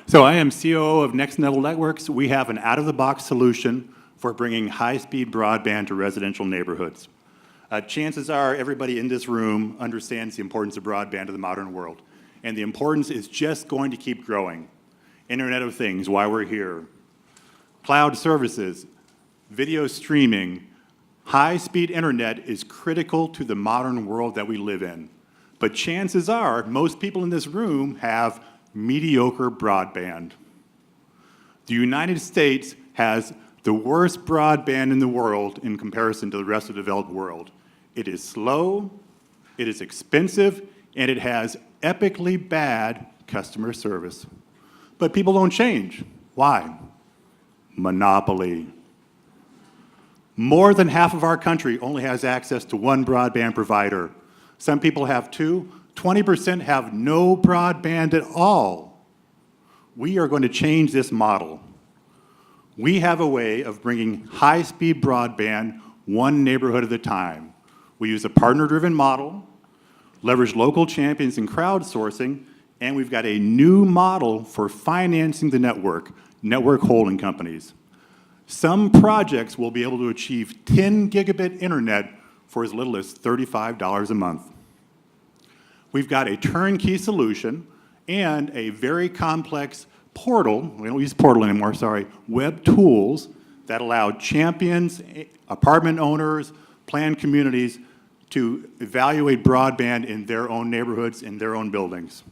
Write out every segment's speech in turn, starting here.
So I am COO of Next Level Networks. We have an out-of-the-box solution for bringing high-speed broadband to residential neighborhoods. Chances are everybody in this room understands the importance of broadband to the modern world. And the importance is just going to keep growing. Internet of Things, why we're here. Cloud services, video streaming, high-speed internet is critical to the modern world that we live in. But chances are most people in this room have mediocre broadband. The United States has the worst broadband in the world in comparison to the rest of the developed world. It is slow, it is expensive, and it has epically bad customer service. But people don't change. Why? Monopoly. More than half of our country only has access to one broadband provider. Some people have two. 20% have no broadband at all. We are going to change this model. We have a way of bringing high-speed broadband one neighborhood at a time. We use a partner-driven model, leverage local champions and crowdsourcing, and we've got a new model for financing the network holding companies. Some projects will be able to achieve 10 gigabit internet for as little as $35 a month. We've got a turnkey solution and a very complex portal, we don't use portal anymore, sorry, web tools that allow champions, apartment owners, planned communities to evaluate broadband in their own neighborhoods, in their own buildings.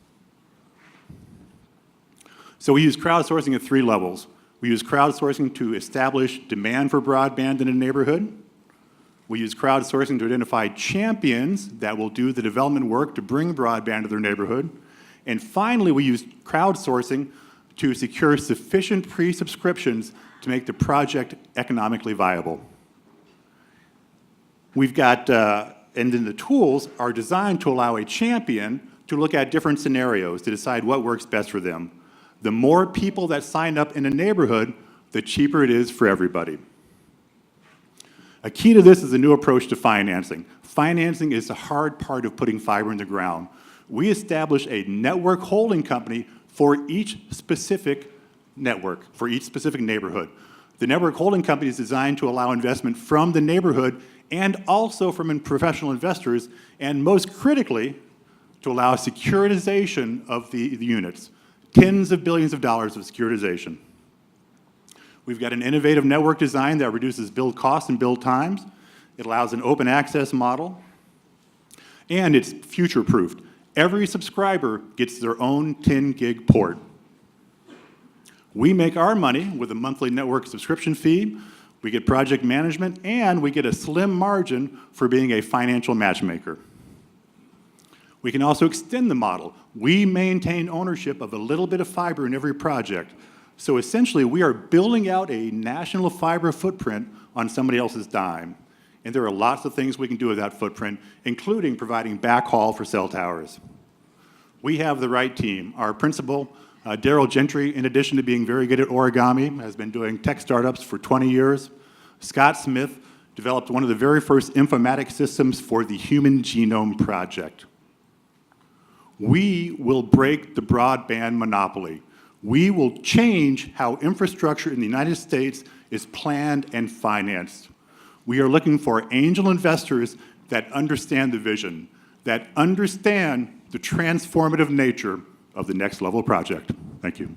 So we use crowdsourcing at 3 levels. We use crowdsourcing to establish demand for broadband in a neighborhood. We use crowdsourcing to identify champions that will do the development work to bring broadband to their neighborhood. And finally, we use crowdsourcing to secure sufficient pre-subscriptions to make the project economically viable. We've got, and then the tools are designed to allow a champion to look at different scenarios to decide what works best for them. The more people that sign up in a neighborhood, the cheaper it is for everybody. A key to this is a new approach to financing. Financing is the hard part of putting fiber in the ground. We establish a network holding company for each specific network, for each specific neighborhood. The network holding company is designed to allow investment from the neighborhood and also from professional investors, and most critically, to allow securitization of the units. Tens of billions of dollars of securitization. We've got an innovative network design that reduces build costs and build times. It allows an open access model, and it's future-proofed. Every subscriber gets their own 10 gig port. We make our money with a monthly network subscription fee. We get project management, and we get a slim margin for being a financial matchmaker. We can also extend the model. We maintain ownership of a little bit of fiber in every project. So essentially, we are building out a national fiber footprint on somebody else's dime. And there are lots of things we can do with that footprint, including providing backhaul for cell towers. We have the right team. Our principal, Daryl Gentry, in addition to being very good at origami, has been doing tech startups for 20 years. Scott Smith developed one of the very first informatics systems for the Human Genome Project. We will break the broadband monopoly. We will change how infrastructure in the United States is planned and financed. We are looking for angel investors that understand the vision, that understand the transformative nature of the Next Level project. Thank you.